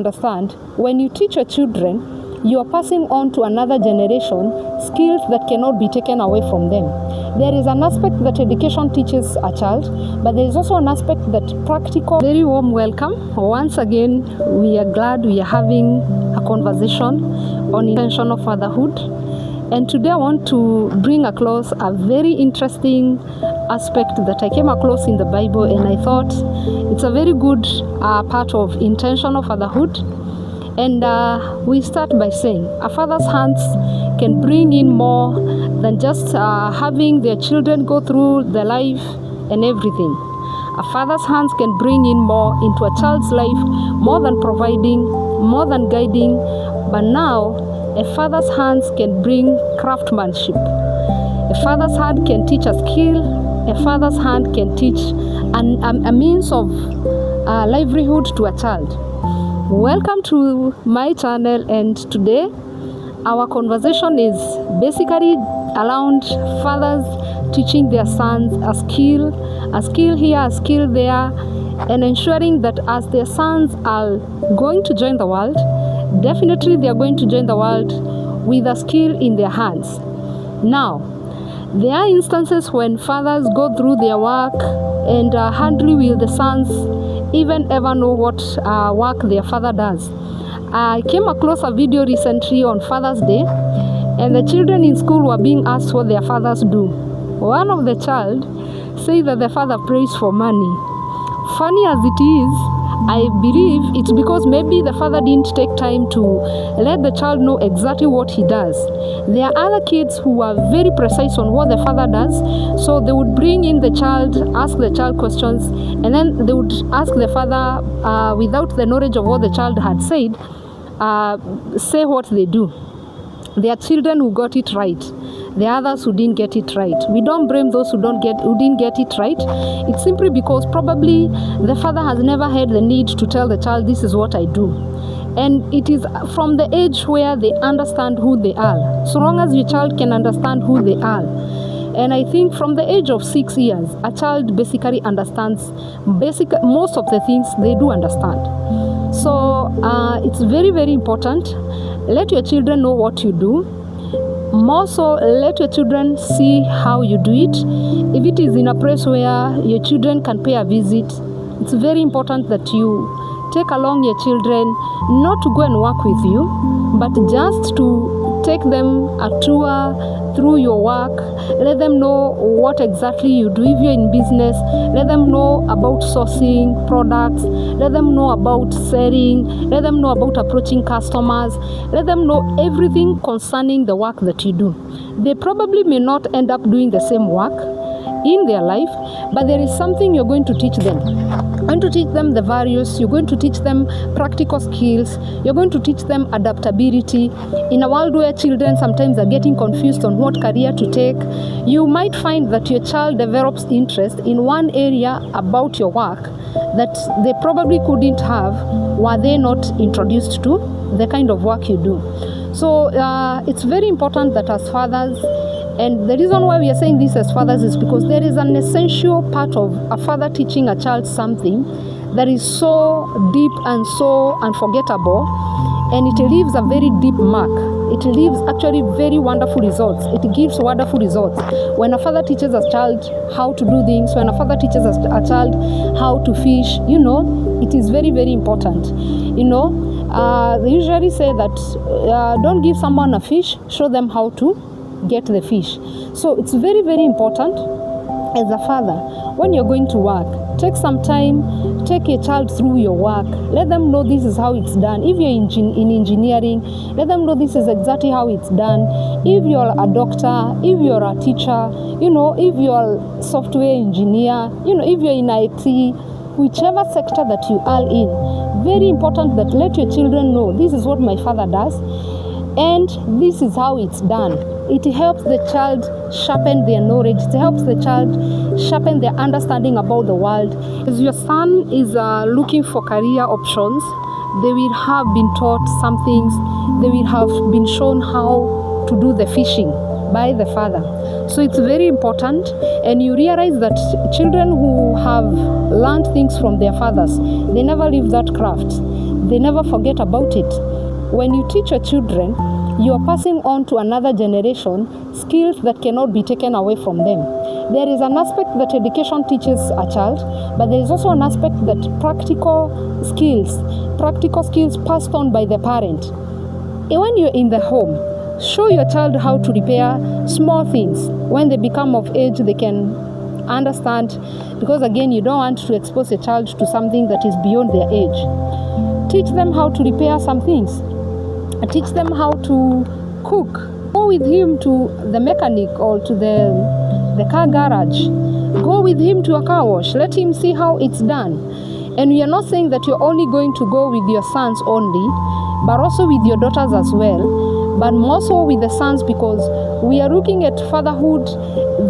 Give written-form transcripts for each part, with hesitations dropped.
understand, when you teach your children, you are passing on to another generation skills that cannot be taken away from them. There is an aspect that education teaches a child, but there is also an aspect that practical. Very warm welcome. Once again, we are glad we are having a conversation on intentional fatherhood. And today I want to bring across a very interesting aspect that I came across in the Bible, and I thought it's a very good part of intentional fatherhood. And we start by saying a father's hands can bring in more than just having their children go through their life and everything. A father's hands can bring in more into a child's life, more than providing, more than guiding. But now, a father's hands can bring craftsmanship. A father's hand can teach a skill. A father's hand can teach a means of livelihood to a child. Welcome to my channel, and today our conversation is basically around fathers teaching their sons a skill here, a skill there, and ensuring that as their sons are going to join the world, definitely they are going to join the world with a skill in their hands. Now, there are instances when fathers go through their work and hardly will the sons even ever know what work their father does. I came across a video recently on Father's Day, and the children in school were being asked what their fathers do. One of the child said that the father prays for money. Funny as it is, I believe it's because maybe the father didn't take time to let the child know exactly what he does. There are other kids who are very precise on what the father does, so they would bring in the child, ask the child questions, and then they would ask the father, without the knowledge of what the child had said, say what they do. There are children who got it right. There are others who didn't get it right. We don't blame those who didn't get it right. It's simply because probably the father has never had the need to tell the child, this is what I do. And it is from the age where they understand who they are. So long as your child can understand who they are. And I think from the age of 6 years, a child basically understands most of the things they do understand. So it's very, very important. Let your children know what you do. More so, let your children see how you do it. If it is in a place where your children can pay a visit, it's very important that you take along your children, not to go and work with you, but just to take them a tour through your work. Let them know what exactly you do. If you're in business, let them know about sourcing products. Let them know about selling. Let them know about approaching customers. Let them know everything concerning the work that you do. They probably may not end up doing the same work in their life, but there is something you're going to teach them. You're going to teach them the values. You're going to teach them practical skills. You're going to teach them adaptability. In a world where children sometimes are getting confused on what career to take, you might find that your child develops interest in one area about your work that they probably couldn't have were they not introduced to the kind of work you do. So it's very important that as fathers, and the reason why we are saying this as fathers is because there is an essential part of a father teaching a child something that is so deep and so unforgettable, and it leaves a very deep mark. It leaves actually very wonderful results. It gives wonderful results. When a father teaches a child how to do things, when a father teaches a child how to fish, it is very, very important. They usually say that don't give someone a fish, show them how to get the fish. So it's very, very important as a father, when you're going to work, take some time, take your child through your work. Let them know this is how it's done. If you're in engineering, let them know this is exactly how it's done. If you're a doctor, if you're a teacher, if you're a software engineer, if you're in IT, whichever sector that you are in, very important that let your children know this is what my father does and this is how it's done. It helps the child sharpen their knowledge. It helps the child sharpen their understanding about the world. As your son is looking for career options, they will have been taught some things. They will have been shown how to do the fishing by the father. So it's very important, and you realize that children who have learned things from their fathers, they never leave that craft. they never forget about it. When you teach your children, you are passing on to another generation skills that cannot be taken away from them. There is an aspect that education teaches a child, but there is also an aspect that practical skills passed on by the parent. And when you're in the home, show your child how to repair small things. When they become of age, they can understand, because again, you don't want to expose a child to something that is beyond their age. Teach them how to repair some things. Teach them how to cook. Go with him to the mechanic or to the car garage. Go with him to a car wash. Let him see how it's done. And we are not saying that you're only going to go with your sons only, but also with your daughters as well, but more so with the sons, because we are looking at fatherhood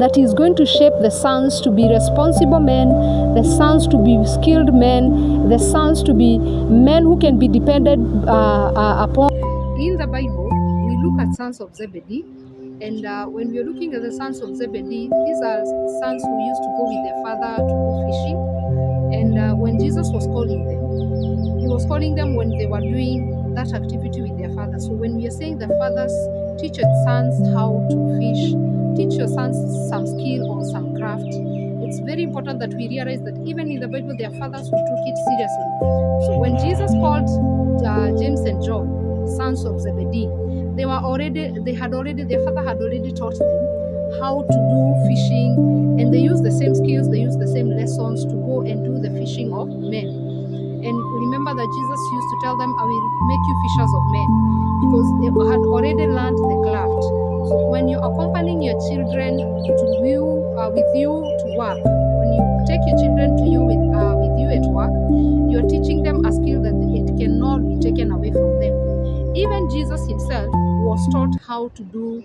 that is going to shape the sons to be responsible men, the sons to be skilled men, the sons to be men who can be depended upon. In the Bible, we look at sons of Zebedee, and when we are looking at the sons of Zebedee, these are sons who used to go with their father to go fishing. And when Jesus was calling them, he was calling them when they were doing that activity with their father. So when we are saying that fathers teach your sons how to fish, teach your sons some skill or some craft, it's very important that we realize that even in the Bible, their fathers who took it seriously. So when Jesus called James and John sons of Zebedee, their father had already taught them how to do fishing, and they use the same skills, they use the same lessons to go and do the fishing of men. And remember that Jesus used to tell them, I will make you fishers of men, because they had already learned the craft. So when you're accompanying your children with you to work, when you take your children with you at work, you're teaching them a skill that it cannot be taken away from them. Even Jesus himself was taught how to do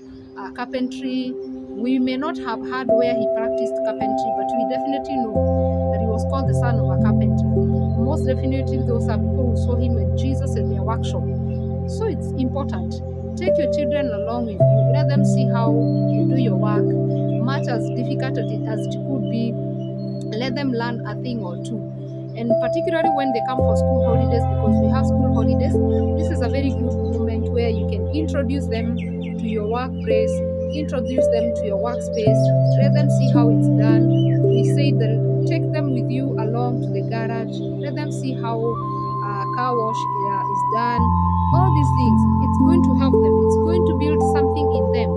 carpentry. We may not have heard where he practiced carpentry, but we definitely know that he was called the son of a carpenter. Most definitely those are people who saw him with Jesus at their workshop. So it's important. Take your children along with you. Let them see how you do your work. Much as difficult as it could be, let them learn a thing or two. And particularly when they come for school holidays, because we have school holidays, this is a very good moment where you can introduce them to your workplace, introduce them to your workspace, let them see how it's done. We say that take them with you along to the garage, let them see how car wash is done. All these things, it's going to help them, it's going to build something in them.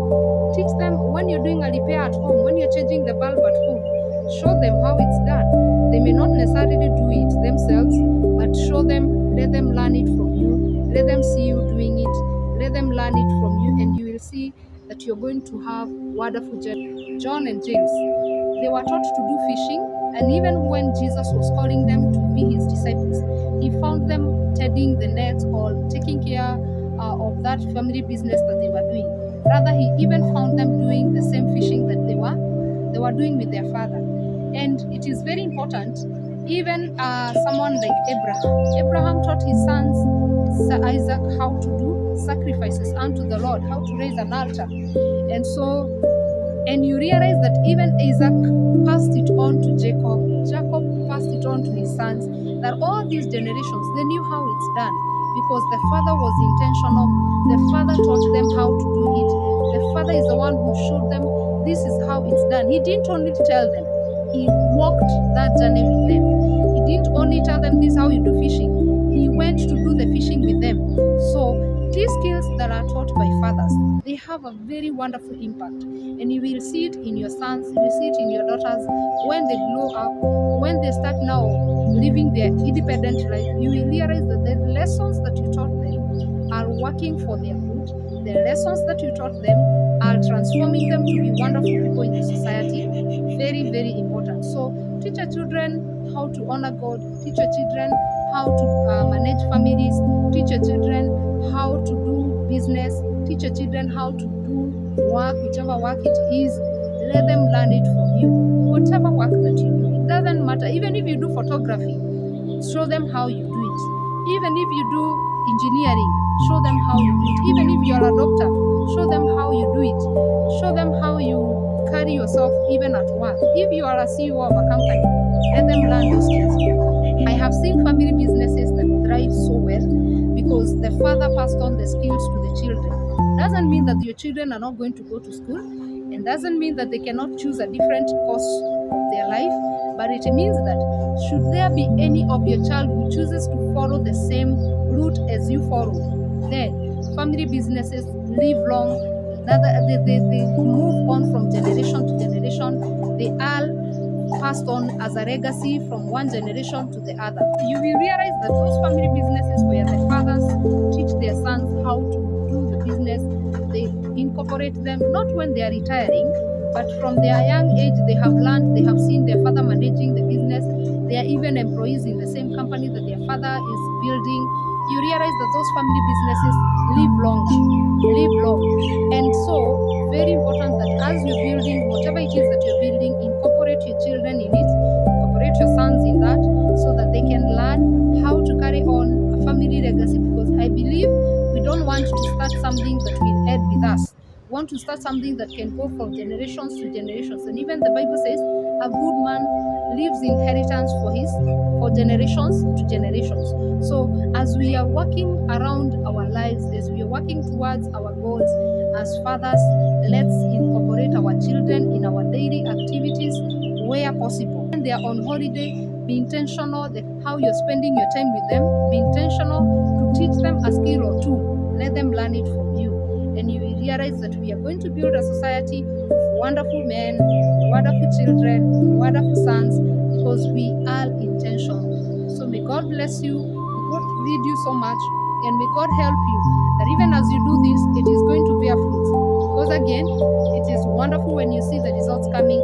Teach them when you're doing a repair at home, when you're changing the bulb at home, show them how it's done. They may not necessarily do it themselves, but show them, let them learn it from you, let them see you doing it, let them learn it from you, and you will see that you're going to have wonderful journey. John and James, they were taught to do fishing, and even when Jesus was calling them to be his disciples, he found them tending the nets or taking care of that family business that they were doing. Rather, he even found them doing the same fishing that they were doing with their father. And it is very important, even someone like Abraham taught his sons Isaac how to do sacrifices unto the Lord, how to raise an altar. And you realize that even Isaac passed it on to Jacob passed it on to his sons, that all these generations, they knew how it's done, because the father was intentional. The father taught them how to do it. The father is the one who showed them this is how it's done. He didn't only tell them, he walked that journey with them. He didn't only tell them this is how you do fishing. He went to do the fishing with them. So these skills that are taught by fathers, they have a very wonderful impact. And you will see it in your sons, you will see it in your daughters when they grow up, when they start now living their independent life. You will realize that the lessons that you taught them are working for their good. The lessons that you taught them are transforming them to be wonderful people in the society. Very, very important. So teach your children how to honor God, teach your children how to manage families, teach your children how to do business, teach your children how to do work, whichever work it is. Let them learn it from you. Whatever work that you do, it doesn't matter. Even if you do photography, show them how you do it. Even if you do engineering, show them how you do it. Even if you are a doctor, show them how you do it. Show them how you carry yourself even at work. If you are a CEO of a company, let them learn those skills. I have seen family businesses that thrive so well because the father passed on the skills to the children. Doesn't mean that your children are not going to go to school, and doesn't mean that they cannot choose a different course of their life, but it means that should there be any of your child who chooses to follow the same route as you follow, then family businesses live long. They move on from generation to generation. They are passed on as a legacy from one generation to the other. You will realize that those family businesses where the fathers teach their sons how to do the business, they incorporate them not when they are retiring, but from their young age they have learned, they have seen their father managing the business. They are even employees in the same company that their father is building. You realize that those family businesses live long. And so, very important that as you're building, whatever it is that you're building, incorporate your children in it, incorporate your sons in that, so that they can learn how to carry on a family legacy. Because I believe we don't want to start something that will end with us. We want to start something that can go from generations to generations. And even the Bible says, a good man leaves inheritance for generations to generations. So as we are working around our lives, as we are working towards our goals as fathers, let's incorporate our children in our daily activities where possible. When they are on holiday, be intentional how you're spending your time with them. Be intentional to teach them a skill or two. Let them learn it from you. And you will realize that we are going to build a society of wonderful men, wonderful children, wonderful sons, because we are intentional. So may God bless you, may God lead you so much, and may God help you that even as you do this, it is going to bear fruits. Because again, it is wonderful when you see the results coming